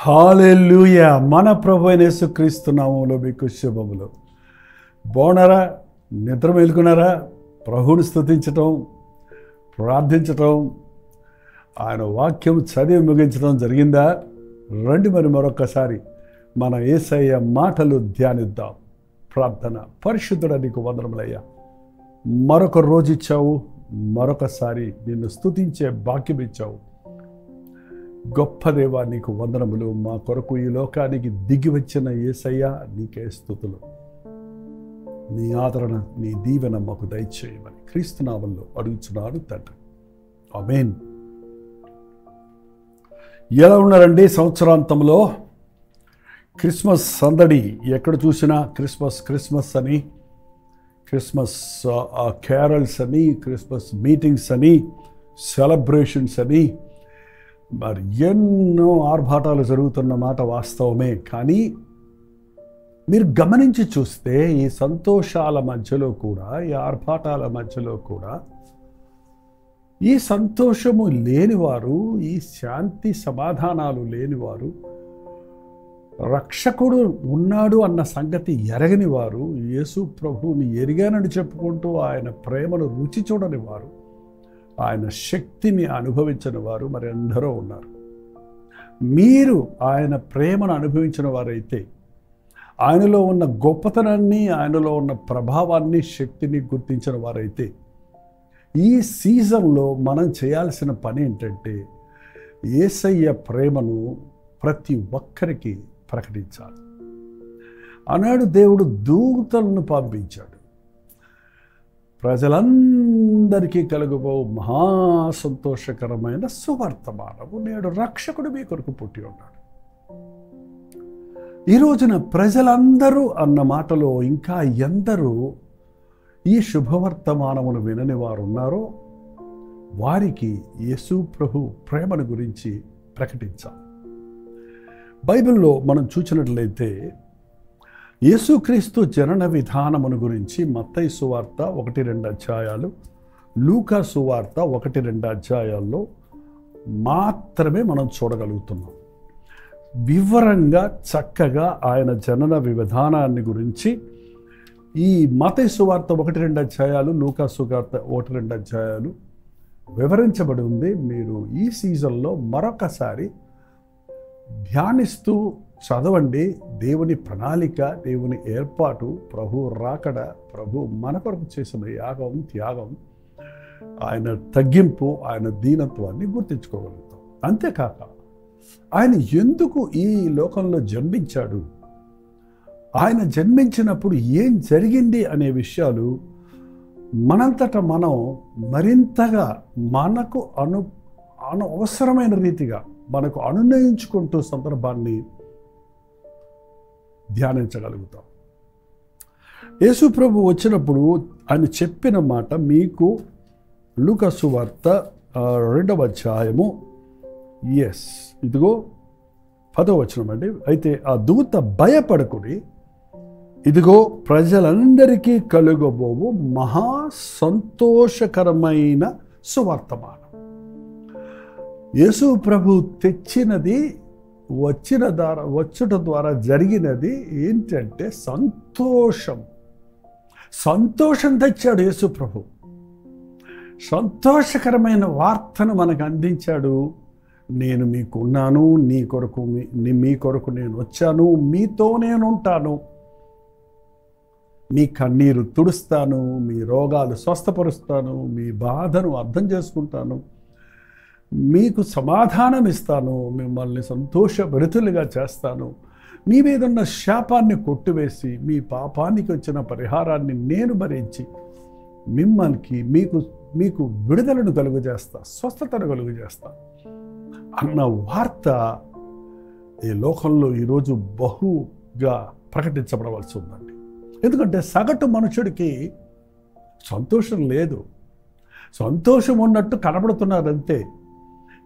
హల్లెలూయా. మన ప్రభు అయిన యేసుక్రీస్తు నామములో మీకు శుభములు. బాగున్నారా? నిద్ర మేలుకున్నారా? ప్రభువుని స్తుతించటం, ప్రార్థించటం, ఆయన వాక్యం చదివి ముగించడం జరిగిందా? రండి మరి మరొకసారి మన యేసయ్య మాటలు ధ్యానిద్దాం. ప్రార్థన. పరిశుద్ధుడా, నీకు వందనములయ్యా. మరొక రోజు ఇచ్చావు, మరొకసారి నిన్ను స్తుతించే భాగ్యం ఇచ్చావు. గొప్ప దేవా, నీకు వందనములు. మా కొరకు ఈ లోకానికి దిగి వచ్చిన యేసయ్య, నీకే స్తుతులు. నీ ఆదరణ, నీ దీవెన మాకు దయచేయమని క్రీస్తు నామములో అడుగుచున్నాను తండ్రి. ఆమేన్. ఎలా ఉన్నారండి? సంవత్సరాంతంలో క్రిస్మస్ సందడి ఎక్కడ చూసినా క్రిస్మస్ అని, క్రిస్మస్ క్యారల్స్ అని, క్రిస్మస్ మీటింగ్స్ అని, సెలబ్రేషన్స్ అని, మరి ఎన్నో ఆర్భాటాలు జరుగుతున్న మాట వాస్తవమే. కానీ మీరు గమనించి చూస్తే ఈ సంతోషాల మధ్యలో కూడా, ఈ ఆర్భాటాల మధ్యలో కూడా ఈ సంతోషము లేనివారు, ఈ శాంతి సమాధానాలు లేనివారు, రక్షకుడు ఉన్నాడు అన్న సంగతి ఎరగని వారు, యేసు ప్రభువుని ఎరిగానని చెప్పుకుంటూ ఆయన ప్రేమను రుచి చూడని వారు, ఆయన శక్తిని అనుభవించిన వారు మరి ఎందరో ఉన్నారు. మీరు ఆయన ప్రేమను అనుభవించిన వారైతే, ఆయనలో ఉన్న గొప్పతనాన్ని, ఆయనలో ఉన్న ప్రభావాన్ని, శక్తిని గుర్తించిన వారైతే, ఈ సీజన్లో మనం చేయాల్సిన పని ఏంటంటే యేసయ్య ప్రేమను ప్రతి ఒక్కరికి ప్రకటించాలి. ఆనాడు దేవుడు దూతలను పంపించాడు. ప్రజలందరికీ కలుగబో మహా సంతోషకరమైన సువర్తమానము, నేడు రక్షకుడు మీ కొరకు పుట్టి ఉన్నాడు. ఈ రోజున ప్రజలందరూ అన్న మాటలో ఇంకా ఎందరూ ఈ శుభవర్తమానమును వినని వారు ఉన్నారో వారికి యేసు ప్రభు ప్రేమను గురించి ప్రకటించాలి. బైబిల్లో మనం చూసినట్లయితే యేసుక్రీస్తు జనన విధానమును గురించి మత్తయి సువార్త 1-2 అధ్యాయాలు, లూకా సువార్త 1-2 అధ్యాయాల్లో మాత్రమే మనం చూడగలుగుతున్నాం. వివరంగా చక్కగా ఆయన జనన విధానాన్ని గురించి ఈ మత్తయి సువార్త 1-2 అధ్యాయాలు, లూకా సువార్త 1-2 అధ్యాయాలు వివరించబడి ఉంది. మీరు ఈ సీజన్లో మరొకసారి ధ్యానిస్తూ చదవండి. దేవుని ప్రణాళిక, దేవుని ఏర్పాటు, ప్రభు రాకడ, ప్రభు మన కొరకు చేసిన యాగం, త్యాగం, ఆయన తగ్గింపు, ఆయన దీనత్వాన్ని గుర్తించుకోగలుగుతాం. అంతేకాక ఆయన ఎందుకు ఈ లోకంలో జన్మించాడు, ఆయన జన్మించినప్పుడు ఏం జరిగింది అనే విషయాలు మనంతట మనం మరింతగా మనకు అవసరమైన రీతిగా మనకు అనునయించుకుంటూ సందర్భాన్ని ధ్యానించగలుగుతాం. యేసు ప్రభు వచ్చినప్పుడు ఆయన చెప్పిన మాట మీకు లూకా సువార్త 2వ అధ్యాయము ఇదిగో 10వ వచనం అండి. అయితే ఆ దూత భయపడకుడి, ఇదిగో ప్రజలందరికీ కలుగబోవు మహా సంతోషకరమైన సువర్తమానం. యేసు ప్రభు తెచ్చినది, వచ్చుట ద్వారా జరిగినది ఏంటంటే సంతోషం తెచ్చాడు యేసు ప్రభు. సంతోషకరమైన వార్తను మనకు అందించాడు. నేను మీకున్నాను, మీ కొరకు నేను వచ్చాను, మీతో నేను ఉంటాను, మీ కన్నీరు తుడుస్తాను, మీ రోగాలు స్వస్థపరుస్తాను, మీ బాధను అర్థం చేసుకుంటాను, మీకు సమాధానం ఇస్తాను, మిమ్మల్ని సంతోషభరితులుగా చేస్తాను, మీ మీద ఉన్న శాపాన్ని కొట్టివేసి మీ పాపానికి వచ్చిన పరిహారాన్ని నేను భరించి మీకు విడుదలను కలుగజేస్తా, స్వస్థతను కలుగజేస్తా అన్న వార్త ఈ లోకంలో ఈరోజు బహుగా ప్రకటించబడవలసి ఉందండి. ఎందుకంటే సగటు మనుషుడికి సంతోషం లేదు. సంతోషం ఉన్నట్టు కనబడుతున్నారంతే,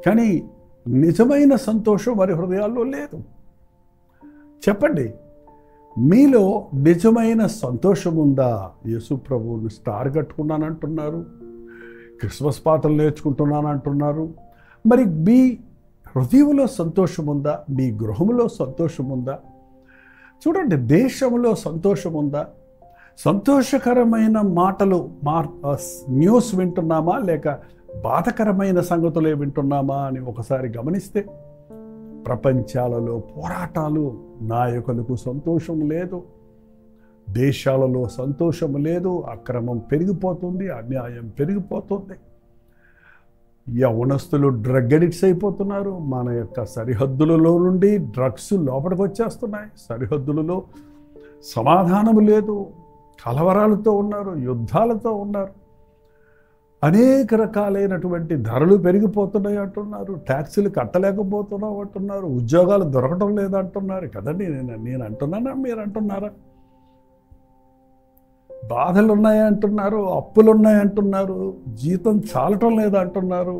కానీ నిజమైన సంతోషం వారి హృదయాల్లో లేదు. చెప్పండి, మీలో నిజమైన సంతోషం ఉందా? యేసు ప్రభువుని స్టార్ కట్టుకున్నానంటున్నారు, క్రిస్మస్ పాటలు నేర్చుకుంటున్నానంటున్నారు. మరి మీ హృదయంలో సంతోషం ఉందా? మీ గృహంలో సంతోషం ఉందా? చూడండి, దేశంలో సంతోషం ఉందా? సంతోషకరమైన మాటలు న్యూస్ వింటున్నామా, లేక బాధకరమైన సంగతులే వింటున్నామా అని ఒకసారి గమనిస్తే ప్రపంచాలలో పోరాటాలు, నాయకులకు సంతోషం లేదు, దేశాలలో సంతోషం లేదు, అక్రమం పెరిగిపోతుంది, అన్యాయం పెరిగిపోతుంది, యవనస్తులు డ్రగ్ అడిక్ట్స్ అయిపోతున్నారు, మన యొక్క సరిహద్దులలో నుండి డ్రగ్స్ లోపలికి వచ్చేస్తున్నాయి, సరిహద్దులలో సమాధానం లేదు, కలవరాలతో ఉన్నారు, యుద్ధాలతో ఉన్నారు, అనేక రకాలైనటువంటి ధరలు పెరిగిపోతున్నాయి అంటున్నారు, ట్యాక్సీలు కట్టలేకపోతున్నాం అంటున్నారు, ఉద్యోగాలు దొరకటం లేదంటున్నారు కదండి. నేను అంటున్నానా, మీరు అంటున్నారా? బాధలు ఉన్నాయంటున్నారు, అప్పులు ఉన్నాయంటున్నారు, జీతం చాలటం లేదంటున్నారు,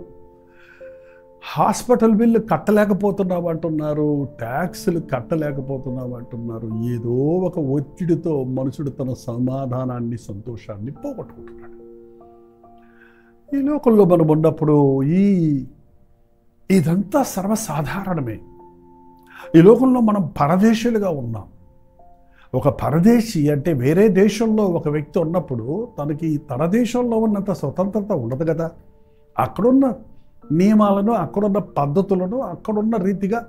హాస్పిటల్ బిల్లు కట్టలేకపోతున్నాం అంటున్నారు, ట్యాక్సులు కట్టలేకపోతున్నాం అంటున్నారు. ఏదో ఒక ఒత్తిడితో మనుషుడు తన సమాధానాన్ని, సంతోషాన్ని పోగొట్టుకుంటున్నాడు. ఈ లోకంలో మనం ఉన్నప్పుడు ఇదంతా సర్వసాధారణమే. ఈ లోకంలో మనం పరదేశులుగా ఉన్నాం. ఒక పరదేశీ అంటే వేరే దేశంలో ఒక వ్యక్తి ఉన్నప్పుడు తనకి తన దేశంలో ఉన్నంత స్వతంత్రత ఉండదు కదా. అక్కడున్న నియమాలను, అక్కడున్న పద్ధతులను, అక్కడున్న రీతిగా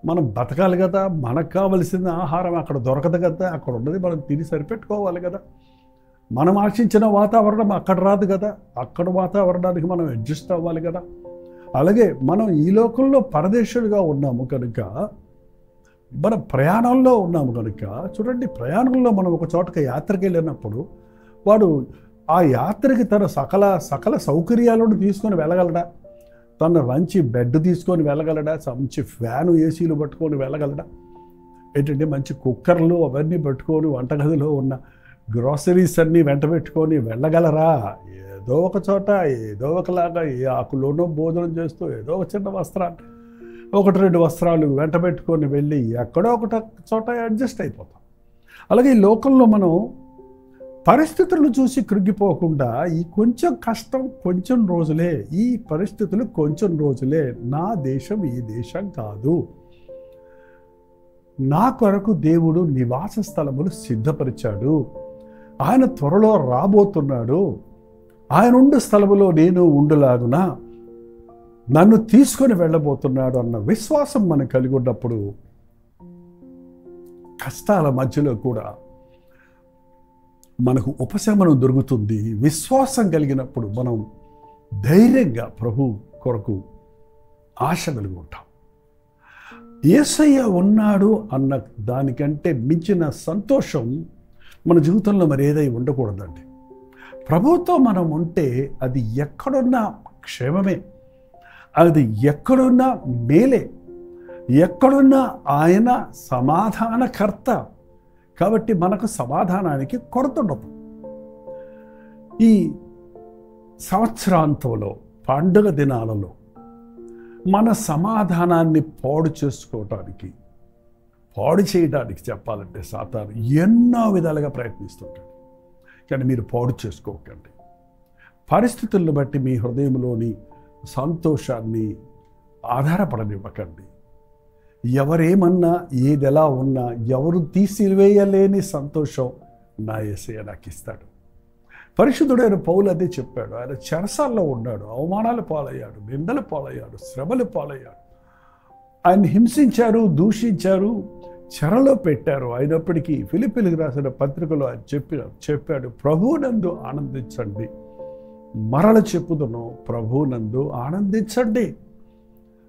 మనం బతకాలి కదా. మనకు కావలసిన ఆహారం అక్కడ దొరకదు కదా, అక్కడ ఉన్నది మనం తిని సరిపెట్టుకోవాలి కదా. మనం ఆశించిన వాతావరణం అక్కడ రాదు కదా, అక్కడ వాతావరణానికి మనం అడ్జస్ట్ అవ్వాలి కదా. అలాగే మనం ఈ లోకంలో పరదేశులుగా ఉన్నాము కనుక, మన ప్రయాణంలో ఉన్నాము కనుక చూడండి, ప్రయాణంలో మనం ఒక చోటకి యాత్రకి వెళ్ళినప్పుడు వాడు ఆ యాత్రకి తన సకల సౌకర్యాలను తీసుకొని వెళ్ళగలడా? తన మంచి బెడ్ తీసుకొని వెళ్ళగలడా? మంచి ఫ్యాను, ఏసీలు పట్టుకొని వెళ్ళగలడా? ఏంటంటే మంచి కుక్కర్లు అవన్నీ పట్టుకొని వంటగదిలో ఉన్న గ్రాసరీస్ అన్నీ వెంట పెట్టుకొని వెళ్ళగలరా? ఏదో ఒక చోట ఏదో ఒకలాగా ఏ ఆకులోనో భోజనం చేస్తూ ఏదో ఒక చిన్న వస్త్రాలు, ఒకటి రెండు వస్త్రాలు వెంట పెట్టుకొని వెళ్ళి ఎక్కడో ఒక చోట అడ్జస్ట్ అయిపోతాం. అలాగే ఈ లోకంలో మనం పరిస్థితులను చూసి కృంగిపోకుండా, ఈ కొంచెం కష్టం కొంచెం రోజులే, ఈ పరిస్థితులు కొంచెం రోజులే, నా దేశం ఈ దేశం కాదు, నా కొరకు దేవుడు నివాస స్థలములు సిద్ధపరిచాడు, ఆయన త్వరలో రాబోతున్నాడు, ఆయన ఉండే స్థలములో నేను ఉండులాగున నన్ను తీసుకొని వెళ్ళబోతున్నాడు అన్న విశ్వాసం మనం కలిగి ఉన్నప్పుడు, కష్టాల మధ్యలో కూడా మనకు ఉపశమనం దొరుకుతుంది. విశ్వాసం కలిగినప్పుడు మనం ధైర్యంగా ప్రభు కొరకు ఆశ కలిగి ఉంటాం. యేసయ్య ఉన్నాడు అన్న దానికంటే మించిన సంతోషం మన జీవితంలో మరి ఏదై ఉండకూడదండి. ప్రభుతో మనం ఉంటే అది ఎక్కడున్నా క్షేమమే, అది ఎక్కడున్నా మేలే, ఎక్కడున్నా ఆయన సమాధానకర్త. కాబట్టి మనకు సమాధానానికి కొరత ఉండదు. ఈ సంవత్సరాంతంలో పండుగ దినాలలో మన సమాధానాన్ని పాడు చేయడానికి చెప్పాలంటే సాతాను ఎన్నో విధాలుగా ప్రయత్నిస్తుంటాడు. కానీ మీరు పాడు చేసుకోకండి. పరిస్థితులను బట్టి మీ హృదయంలోని సంతోషాన్ని ఆధారపడనివ్వకండి. ఎవరేమన్నా, ఏది ఎలా ఉన్నా, ఎవరు తీసివేయలేని సంతోషం నా యేసయ్య నాకు ఇస్తాడు. పరిశుద్ధుడైన పౌలు అదే చెప్పాడు. ఆయన చెరసాల్లో ఉన్నాడు, అవమానాలు పాలయ్యాడు, నిందలు పాలయ్యాడు, శ్రమలు పాలయ్యాడు. ఆయన హింసించారు, దూషించారు, చెరలో పెట్టారు. అయినప్పటికీ ఫిలిప్పీలకు రాసిన పత్రికలో ఆయన చెప్పాడు, ప్రభువునందు ఆనందించండి. మరల చెప్పుదును, ప్రభువునందు ఆనందించండి.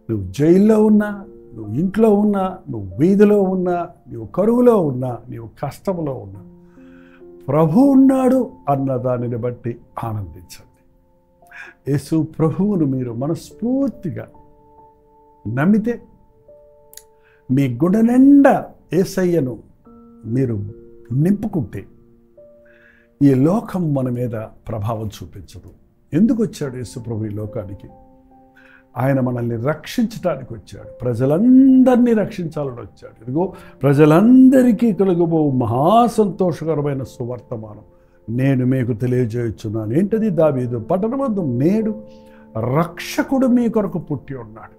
నువ్వు జైల్లో ఉన్నా, నువ్వు ఇంట్లో ఉన్నా, నువ్వు వీధిలో ఉన్నా, నువ్వు కరువులో ఉన్నా, నువ్వు కష్టంలో ఉన్నా, ప్రభు ఉన్నాడు అన్న దానిని బట్టి ఆనందించండి. యేసు ప్రభువును మీరు మనస్ఫూర్తిగా నమ్మితే, మీ గుండె నిండా యేసయ్యను మీరు నింపుకుంటే, ఈ లోకం మన మీద ప్రభావం చూపించదు. ఎందుకు వచ్చాడు యేసు ప్రభు ఈ లోకానికి? ఆయన మనల్ని రక్షించడానికి వచ్చాడు. ప్రజలందరినీ రక్షించాలని వచ్చాడు. ఇదిగో ప్రజలందరికీ కలుగబో మహాసంతోషకరమైన సువర్తమానం నేను మీకు తెలియజేయుచున్నాను. ఏంటది? దావీదు పట్టణమందు నేడు రక్షకుడు మీ కొరకు పుట్టి ఉన్నాడు.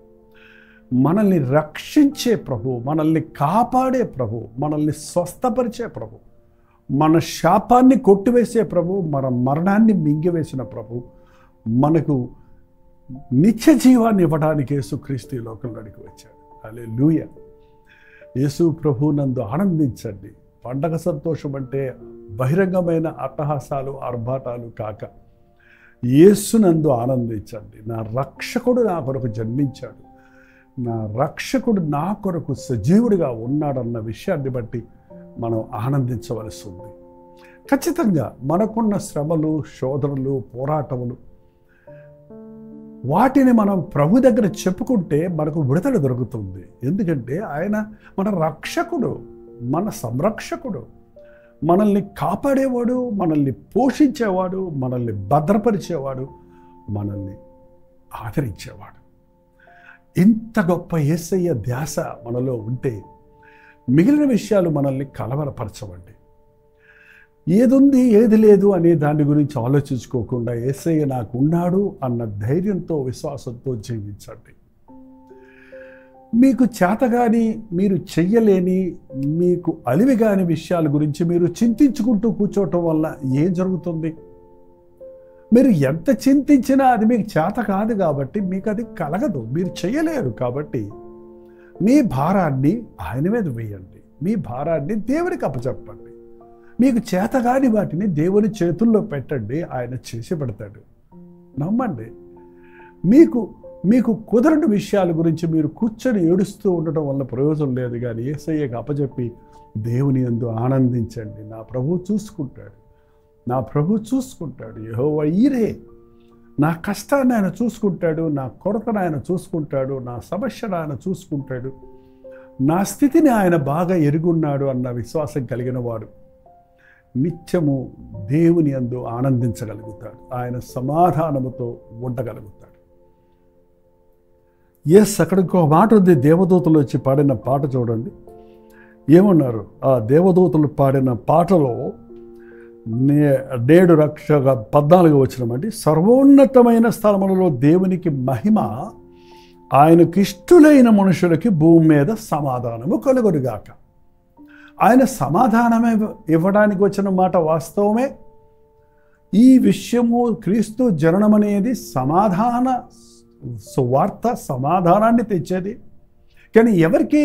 మనల్ని రక్షించే ప్రభు, మనల్ని కాపాడే ప్రభు, మనల్ని స్వస్థపరిచే ప్రభు, మన శాపాన్ని కొట్టివేసే ప్రభు, మన మరణాన్ని మింగివేసిన ప్రభు, మనకు నిత్య జీవాన్ని ఇవ్వడానికి యేసుక్రీస్తు ఈ లోకంలోనికి వచ్చాడు. హల్లెలూయా. యేసు ప్రభు నందు ఆనందించండి. పండగ సంతోషం అంటే బహిరంగమైన అట్టహాసాలు ఆర్భాటాలు కాక యేసునందు ఆనందించండి. నా రక్షకుడు నా కొరకు జన్మించాడు, నా రక్షకుడు నా కొరకు సజీవుడిగా ఉన్నాడన్న విషయాన్ని బట్టి మనం ఆనందించవలసి ఉంది. ఖచ్చితంగా మనకున్న శ్రమలు, శోధనలు, పోరాటములు, వాటిని మనం ప్రభు దగ్గర చెప్పుకుంటే మనకు విడుదల దొరుకుతుంది. ఎందుకంటే ఆయన మన రక్షకుడు, మన సంరక్షకుడు, మనల్ని కాపాడేవాడు, మనల్ని పోషించేవాడు, మనల్ని భద్రపరిచేవాడు, మనల్ని ఆదరించేవాడు. ఇంత గొప్ప యేసయ్య ధ్యాస మనలో ఉంటే మిగిలిన విషయాలు మనల్ని కలవరపరచవండి. ఏదుంది ఏది లేదు అనే దాని గురించి ఆలోచించుకోకుండా యేసయ్య నాకు ఉన్నాడు అన్న ధైర్యంతో, విశ్వాసంతో జీవించండి. మీకు చేతగాని, మీరు చెయ్యలేని, మీకు అలివిగాని విషయాల గురించి మీరు చింతించుకుంటూ కూర్చోవటం వల్ల ఏం జరుగుతుంది? మీరు ఎంత చింతించినా అది మీకు చేత కాదు కాబట్టి మీకు అది కలగదు, మీరు చెయ్యలేరు. కాబట్టి మీ భారాన్ని ఆయన మీద వేయండి, మీ భారాన్ని దేవునికి అప్పచెప్పండి. మీకు చేతగాని వాటిని దేవుని చేతుల్లో పెట్టండి, ఆయన చేసి పెడతాడు. నమ్మండి. మీకు కుదరని విషయాల గురించి మీరు కూర్చొని ఏడుస్తూ ఉండటం వల్ల ప్రయోజనం లేదు. కానీ యేసయ్యకు అప్పచెప్పి దేవుని యందు ఆనందించండి. నా ప్రభువు చూసుకుంటాడు, నా ప్రభువు చూసుకుంటాడు. యెహోవా ఈరే, నా కష్టాన్ని ఆయన చూసుకుంటాడు, నా కొరతను ఆయన చూసుకుంటాడు, నా సమస్యను ఆయన చూసుకుంటాడు, నా స్థితిని ఆయన బాగా ఎరుగున్నాడు అన్న విశ్వాసం కలిగిన వాడు నిత్యము దేవుని యందు ఆనందించగలుగుతాడు, ఆయన సమాధానముతో ఉండగలుగుతాడు. అక్కడ ఇంకో మాట ఉంది. దేవదూతలు వచ్చి పాడిన పాట చూడండి. ఏమన్నారు? ఆ దేవదూతలు పాడిన పాటలో నేడు రక్షక 14 వచనమండి. సర్వోన్నతమైన స్థలములలో దేవునికి మహిమ, ఆయనకు ఇష్టులైన మనుషులకి భూమి మీద సమాధానము కలుగునుగాక. ఆయన సమాధానమే ఇవ్వడానికి వచ్చిన మాట వాస్తవమే. ఈ విషయము క్రీస్తు జననం అనేది సమాధాన సువార్త, సమాధానాన్ని తెచ్చేది. కానీ ఎవరికి?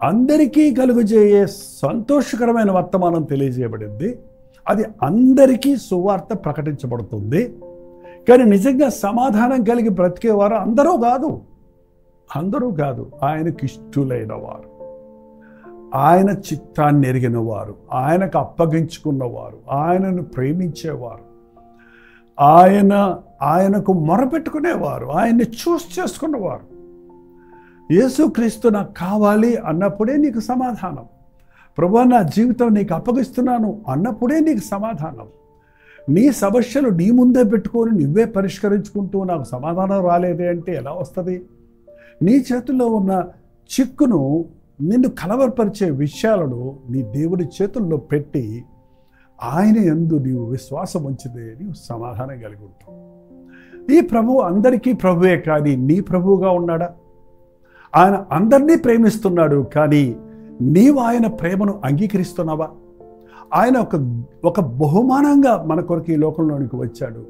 అందరికీ కలుగజేయే సంతోషకరమైన వర్తమానం తెలియజేయబడింది. అది అందరికీ సువార్త ప్రకటించబడుతుంది. కానీ నిజంగా సమాధానం కలిగి బ్రతికేవారు అందరూ కాదు. ఆయనకి ఇష్టులైన వారు, ఆయన చిత్తాన్ని ఎరిగిన వారు, ఆయనకు అప్పగించుకున్నవారు, ఆయనను ప్రేమించేవారు, ఆయనకు మొరపెట్టుకునేవారు, ఆయన్ని చూస్ చేసుకున్నవారు. యేసుక్రీస్తు నాకు కావాలి అన్నప్పుడే నీకు సమాధానం. ప్రభువా నా జీవితం నీకు అప్పగిస్తున్నాను అన్నప్పుడే నీకు సమాధానం. నీ సమస్యలు నీ ముందే పెట్టుకొని నువ్వే పరిష్కరించుకుంటూ నాకు సమాధానం రాలేదే అంటే ఎలా వస్తుంది? నీ చేతుల్లో ఉన్న చిక్కును, నిన్ను కలవరపరిచే విషయాలను నీ దేవుని చేతుల్లో పెట్టి ఆయన యందు నీవు విశ్వాసం ఉంచితే నీవు సమాధానం కలిగి ఉంటావు. ఈ ప్రభువు అందరికీ ప్రభువే, కానీ నీ ప్రభువుగా ఉన్నాడా? ఆయన అందరినీ ప్రేమిస్తున్నాడు, కానీ నీవు ఆయన ప్రేమను అంగీకరిస్తున్నావా? ఆయన ఒక బహుమానంగా మన కొరకు ఈ లోకంలోనికి వచ్చాడు.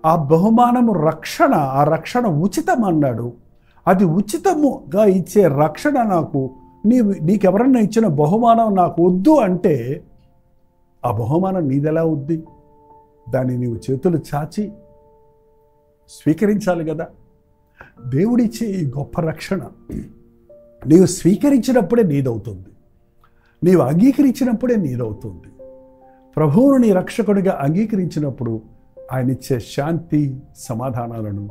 ఆ బహుమానము రక్షణ, ఆ రక్షణ ఉచితం అన్నాడు. అది ఉచితముగా ఇచ్చే రక్షణ నీకెవరన్నా ఇచ్చిన బహుమానం నాకు వద్దు అంటే ఆ బహుమానం నీదెలా వద్ది? దాన్ని నీవు చేతులు చాచి స్వీకరించాలి కదా. దేవుడిచ్చే ఈ గొప్ప రక్షణ నీవు స్వీకరించినప్పుడే నీదవుతుంది, నీవు అంగీకరించినప్పుడే నీదవుతుంది. ప్రభువును నీ రక్షకుడిగా అంగీకరించినప్పుడు ఆయన ఇచ్చే శాంతి సమాధానాలను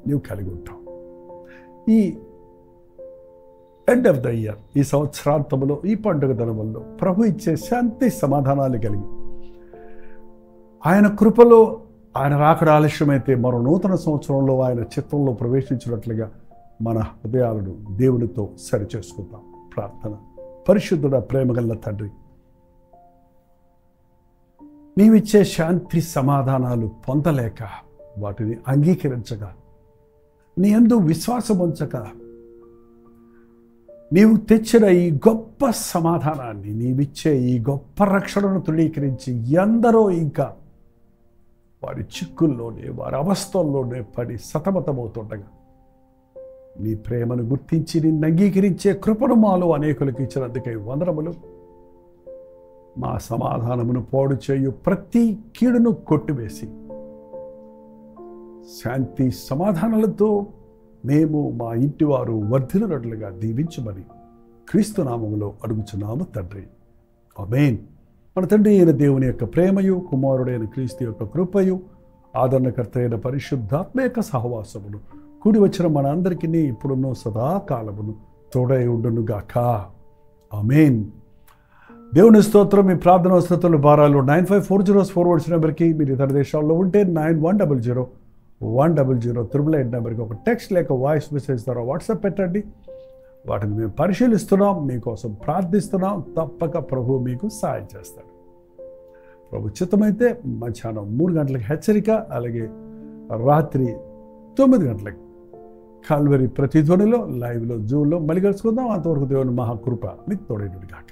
నీవు కలిగి ఉంటావు. ఈ ఎండ్ ఆఫ్ ద ఇయర్, ఈ సంవత్సరాంతంలో, ఈ పండుగ దినముల్లో ప్రభు ఇచ్చే శాంతి సమాధానాలు కలిగి ఆయన కృపలో ఆయన రాకడ ఆలస్యమైతే మరో నూతన సంవత్సరంలో ఆయన చిత్తంలో ప్రవేశించినట్లుగా మన హృదయాలను దేవునితో సరిచేసుకుందాం. ప్రార్థన. పరిశుద్ధుడ, ప్రేమగల్ల తండ్రి, నీవిచ్చే శాంతి సమాధానాలు పొందలేక, వాటిని అంగీకరించగా, నీ యందు విశ్వాసం ఉంచక నీవు తెచ్చిన ఈ గొప్ప సమాధానాన్ని, నీవిచ్చే ఈ గొప్ప రక్షణను తృణీకరించి ఎందరో ఇంకా వారి చిక్కుల్లోనే, వారి అవస్థల్లోనే పడి సతమతమవుతుండగా నీ ప్రేమను గుర్తించి నిన్ను అంగీకరించే కృపను మాలో అనేకులకు ఇచ్చినందుకై వందనములు. మా సమాధానమును పాడు చేయు ప్రతి కీడును కొట్టివేసి శాంతి సమాధానాలతో మేము మా ఇంటి వారు వర్ధిల్లునట్లుగా దీవించమని క్రీస్తు నామములో అడుగుచున్నాము తండ్రి. ఆమేన్. మన తండ్రి అయిన దేవుని యొక్క ప్రేమయు, కుమారుడైన క్రీస్తు యొక్క కృపయు, ఆదరణకర్త అయిన పరిశుద్ధాత్మ యొక్క సహవాసమును కూడి వచ్చిన మన అందరికీ ఇప్పుడున్న సదాకాలమును తోడై ఉండునుగాక. ఆమేన్. దేవుని స్తోత్రం. మీ ప్రార్థన వసతుల భారాలు 9540 నెంబర్కి, మీరు ఇతర దేశాల్లో ఉంటే 9100 నెంబర్కి ఒక టెక్స్ట్ లేక వాయిస్ మెసేజ్ ద్వారా వాట్సాప్ పెట్టండి. వాటిని మేము పరిశీలిస్తున్నాం, మీకోసం ప్రార్థిస్తున్నాం. తప్పక ప్రభు మీకు సహాయం చేస్తాడు. ప్రభు చిత్తమైతే మధ్యాహ్నం 3 గంటలకు హెచ్చరిక, అలాగే రాత్రి 9 గంటలకు కాల్వరి ప్రతిధ్వనిలో లైవ్లో జూమ్లో మళ్ళీ కలుసుకుందాం. అంతవరకు దేవుని మహాకృప మీకు తోడైనది కాక.